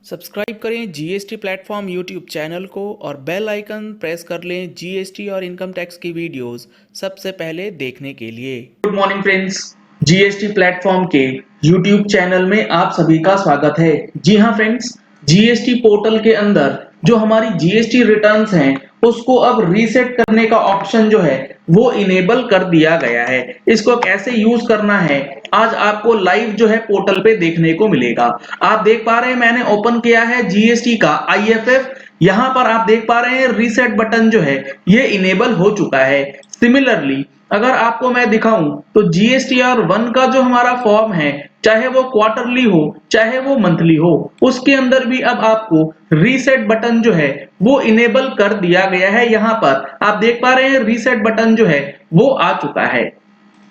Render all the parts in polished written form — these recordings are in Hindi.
सब्सक्राइब करें जीएसटी प्लेटफॉर्म यूट्यूब चैनल को और बेल आइकन प्रेस कर लें जीएसटी और इनकम टैक्स की वीडियोस सबसे पहले देखने के लिए। Good morning friends, GST platform के यूट्यूब चैनल में आप सभी का स्वागत है। जी हाँ फ्रेंड्स, जीएसटी पोर्टल के अंदर जो हमारी जीएसटी रिटर्न्स हैं उसको अब रीसेट करने का ऑप्शन जो है वो इनेबल कर दिया गया है। इसको कैसे यूज करना है आज आपको लाइव जो है पोर्टल पे देखने को मिलेगा। आप देख पा रहे हैं मैंने ओपन किया है जीएसटी का आईएफएफ। यहाँ पर आप देख पा रहे हैं रीसेट बटन जो है ये इनेबल हो चुका है। सिमिलरली अगर आपको मैं दिखाऊं तो जीएसटीआर 1 का जो हमारा फॉर्म है, चाहे वो क्वार्टरली हो चाहे वो मंथली हो, उसके अंदर भी अब आपको रीसेट बटन जो है वो इनेबल कर दिया गया है। यहाँ पर आप देख पा रहे हैं रीसेट बटन जो है वो आ चुका है।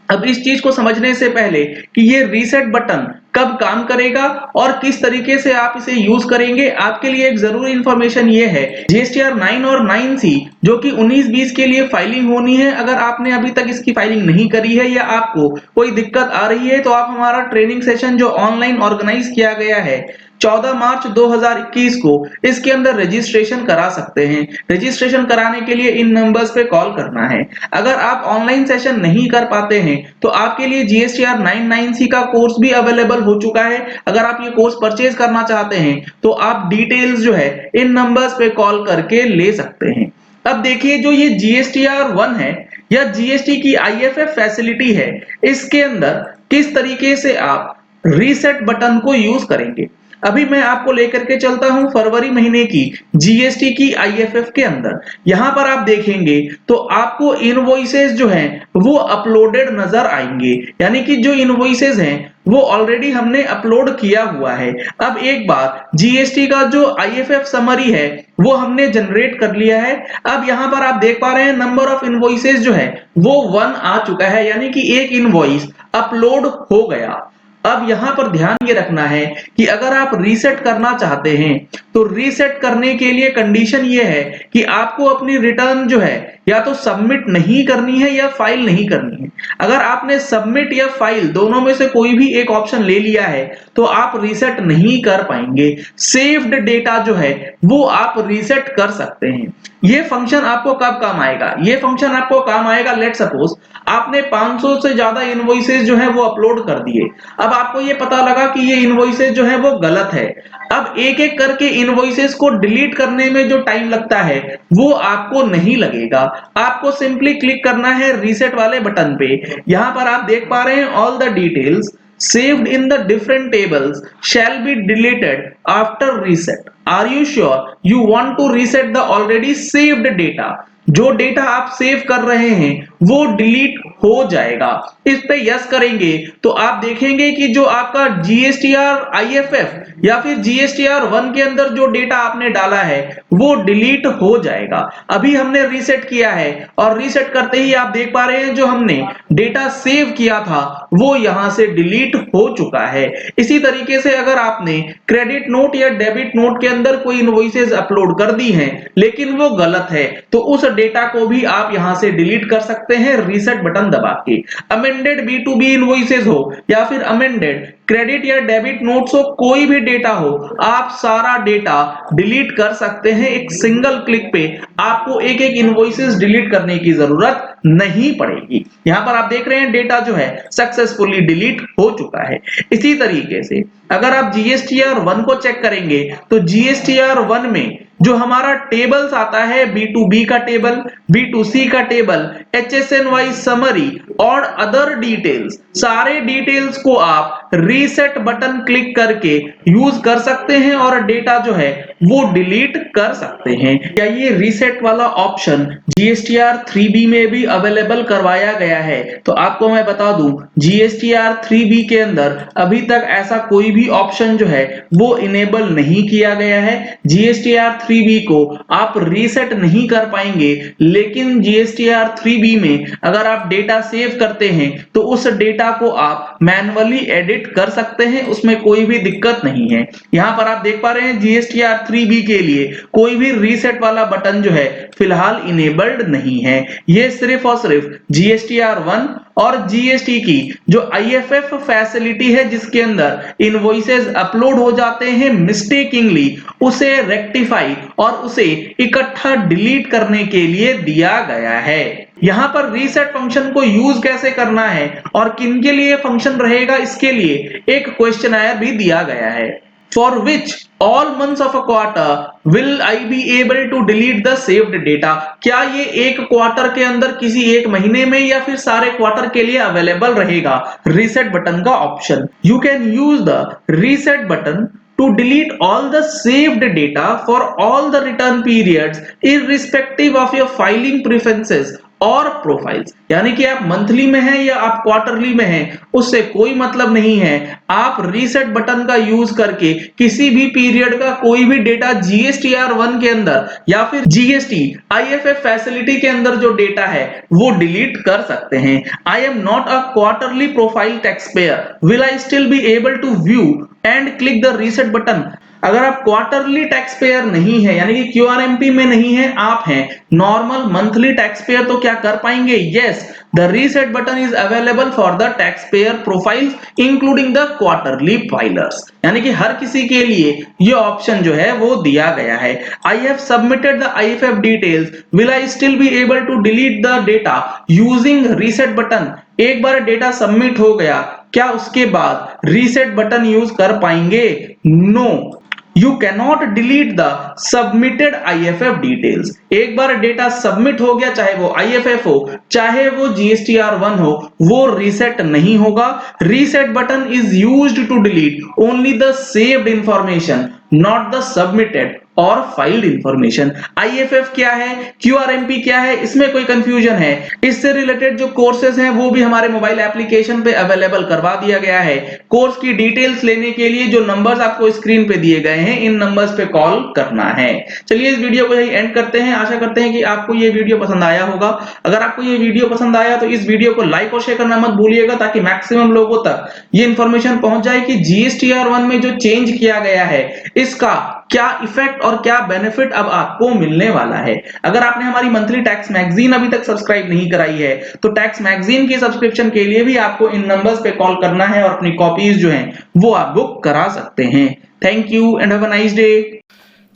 अब इस चीज को समझने से पहले कि ये रीसेट बटन कब काम करेगा और किस तरीके से आप इसे यूज करेंगे, आपके लिए एक जरूरी इंफॉर्मेशन ये है, जीएसटीआर 9 और 9C जो कि 19-20 के लिए फाइलिंग होनी है। अगर आपने अभी तक इसकी फाइलिंग नहीं करी है या आपको कोई दिक्कत आ रही है तो आप हमारा ट्रेनिंग सेशन जो ऑनलाइन ऑर्गेनाइज किया गया है 14 मार्च 2021 को, इसके अंदर रजिस्ट्रेशन करा सकते हैं। रजिस्ट्रेशन कराने के लिए इन नंबर्स पे कॉल करना है। अगर आप ऑनलाइन सेशन नहीं कर पाते हैं तो आपके लिए जीएसटीआर 9-9C का कोर्स भी अवेलेबल हो चुका है। अगर आप ये कोर्स परचेज करना चाहते हैं तो आप डिटेल्स जो है इन नंबर्स पे कॉल करके ले सकते हैं। अब देखिए, जो ये जीएसटीआर 1 है या जीएसटी की आईएफएफ फैसिलिटी है, इसके अंदर किस तरीके से आप रीसेट बटन को यूज करेंगे, अभी मैं आपको लेकर के चलता हूं फरवरी महीने की जीएसटी की आईएफएफ के अंदर। यहां पर आप देखेंगे तो आपको इनवॉइसेस जो हैं वो अपलोडेड नजर आएंगे, यानी कि जो इनवॉइसेस हैं वो ऑलरेडी हमने अपलोड किया हुआ है। अब एक बार जीएसटी का जो आईएफएफ समरी है वो हमने जनरेट कर लिया है। अब यहां पर आप देख पा रहे हैं नंबर ऑफ इनवॉइसेस जो है वो 1 आ चुका है, यानी कि एक इनवॉइस अपलोड हो गया। अब यहां पर ध्यान ये रखना है कि अगर आप रीसेट करना चाहते हैं तो रीसेट करने के लिए कंडीशन ये है कि आपको अपनी रिटर्न जो है या तो सबमिट नहीं करनी है या फाइल नहीं करनी है। अगर आपने सबमिट या फाइल दोनों में से कोई भी एक ऑप्शन ले लिया है तो आप रीसेट नहीं कर पाएंगे। सेव्ड डेटा जो है वो आप रीसेट कर सकते हैं। ये फंक्शन आपको कब काम आएगा? ये फंक्शन आपको काम आएगा, लेट सपोज आपने 500 से ज्यादा इनवॉइसेस जो है वो अपलोड कर दिए। अब आपको ये पता लगा कि ये इनवॉइसेस जो है वो गलत है। अब एक एक करके इनवॉइसेस को डिलीट करने में जो टाइम लगता है वो आपको नहीं लगेगा। आपको सिंपली क्लिक करना है रीसेट वाले बटन पे। यहां पर आप देख पा रहे हैं all the details saved in the different tables shall be deleted after reset. Are you sure you want to reset the already saved data? जो डेटा आप सेव कर रहे हैं वो डिलीट हो जाएगा। इस पे यस करेंगे तो आप देखेंगे कि जो आपका जीएसटीआर आईएफएफ या फिर जीएसटीआर 1 के अंदर जो डेटा आपने डाला है वो डिलीट हो जाएगा। अभी हमने रीसेट किया है और रीसेट करते ही आप देख पा रहे हैं जो हमने डेटा सेव किया था वो यहां से डिलीट हो चुका है। इसी तरीके से अगर आपने क्रेडिट नोट या डेबिट नोट के अंदर कोई इनवॉइसेस अपलोड कर दी हैं लेकिन वो गलत है तो उस डेटा को भी आप यहां से डिलीट कर सकते हैं रीसेट बटन दबा के। अमेंडेड बी2बी इनवॉइसेस हो या फिर अमेंडेड क्रेडिट या डेबिट नोट्स हो, कोई भी डेटा हो, आप सारा डेटा डिलीट कर सकते हैं। एक सिंगल क्लिक पे आपको एक एक इनवॉइसेस डिलीट करने की जरूरत नहीं पड़ेगी। यहां पर आप देख रहे हैं डेटा जो है सक्सेसफुली डिलीट हो चुका है। इसी तरीके से अगर आप जीएसटीआर 1 को चेक करेंगे तो जीएसटीआर 1 में जो हमारा टेबल्स आता है, बी2बी का टेबल, बी2सी का टेबल, एचएसएन वाइज समरी और अदर डिटेल्स, सारे डिटेल्स को आप रीसेट बटन क्लिक करके यूज कर सकते हैं और डेटा जो है वो डिलीट कर सकते हैं। क्या ये रीसेट वाला ऑप्शन जीएसटीआर 3B में भी अवेलेबल करवाया गया है? तो आपको मैं बता दूं जीएसटीआर 3B के अंदर अभी तक ऐसा कोई भी ऑप्शन जो है वो इनेबल नहीं किया गया है। जीएसटीआर 3B को आप रीसेट नहीं कर पाएंगे, लेकिन जीएसटीआर 3B में अगर आप डेटा सेव करते हैं तो उस डेटा को आप मैन्युअली एडिट कर सकते हैं, उसमें कोई भी दिक्कत नहीं है। यहां पर आप देख पा रहे हैं जीएसटीआर 3B के लिए कोई भी रीसेट वाला बटन जो है फिलहाल इनेबल्ड नहीं है। ये सिर्फ और सिर्फ GSTR1 और GST की जो IFF फैसिलिटी है जिसके अंदर इनवॉइसेस अपलोड हो जाते हैं मिस्टेकिंगली, उसे रेक्टिफाई और उसे इकट्ठा डिलीट करने के लिए दिया गया है। यहां पर रीसेट फंक्शन को यूज कैसे करना है और किन के लिए फंक्शन रहेगा, इसके लिए एक क्वेश्चनायर भी दिया गया है। For which all months of a quarter will I be able to delete the saved data? क्या ये एक क्वार्टर के अंदर किसी एक महीने में या फिर सारे क्वार्टर के लिए अवेलेबल रहेगा रीसेट बटन का option? You can use the reset button to delete all the saved data for all the return periods irrespective of your filing preferences और प्रोफाइल्स। यानी कि आप मंथली में हैं या आप क्वार्टरली में हैं, उससे कोई मतलब नहीं है। आप रीसेट बटन का यूज करके किसी भी पीरियड का कोई भी डेटा GSTR1 के अंदर या फिर GST IFF फैसिलिटी के अंदर जो डेटा है वो डिलीट कर सकते हैं। I am not a quarterly profile tax payer, will I still be able to view and click the reset button? अगर आप क्वार्टरली टैक्स पेयर नहीं है यानी कि QRMP में नहीं है, आप हैं नॉर्मल मंथली टैक्स पेयर, तो क्या कर पाएंगे? Yes, the reset button is available for the tax payer profiles including the quarterly filers. यानी कि हर किसी के लिए ये ऑप्शन जो है वो दिया गया है। I have submitted the IFF details, will I still be able to delete the data using reset button? एक बार डेटा सबमिट हो गया, क्या उसके बाद रीसेट बटन यूज कर पाएंगे? No, You cannot delete the submitted IFF details. एक बार डेटा सबमिट हो गया, चाहे वो IFF हो चाहे वो GSTR1 हो, वो रीसेट नहीं होगा। Reset button is used to delete only the saved information, not the submitted और फाइल्ड इंफॉर्मेशन। IFF क्या है, QRMP क्या है, इसमें कोई कंफ्यूजन है? इससे रिलेटेड जो कोर्सेज हैं वो भी हमारे मोबाइल एप्लीकेशन पे अवेलेबल करवा दिया गया है। कोर्स की डिटेल्स लेने के लिए जो नंबर्स आपको स्क्रीन पे दिए गए हैं, इन नंबर्स पे कॉल करना है। चलिए इस वीडियो को यही एंड करते हैं। आशा करते हैं कि आपको ये वीडियो पसंद आया होगा। अगर आपको ये वीडियो पसंद आया तो इस वीडियो को लाइक और शेयर करना मत भूलिएगा, ताकि मैक्सिमम लोगों तक ये इंफॉर्मेशन पहुंच जाए कि GSTR1 में जो चेंज किया गया है इसका क्या इफेक्ट और क्या बेनिफिट अब आपको मिलने वाला है। अगर आपने हमारी मंथली टैक्स मैगजीन अभी तक सब्सक्राइब नहीं कराई है तो टैक्स मैगजीन की सब्सक्रिप्शन के लिए भी आपको इन नंबर्स पे कॉल करना है और अपनी कॉपीज जो हैं वो आप बुक करा सकते हैं। Thank you and have a nice day.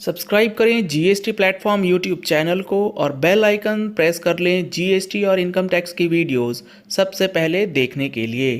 Subscribe करें GST प्लेटफॉर्म यूट्यूब चैनल को और बेल आइकन प्रेस कर लें GST और इनकम टैक्स की वीडियोस सबसे पहले देखने के लिए।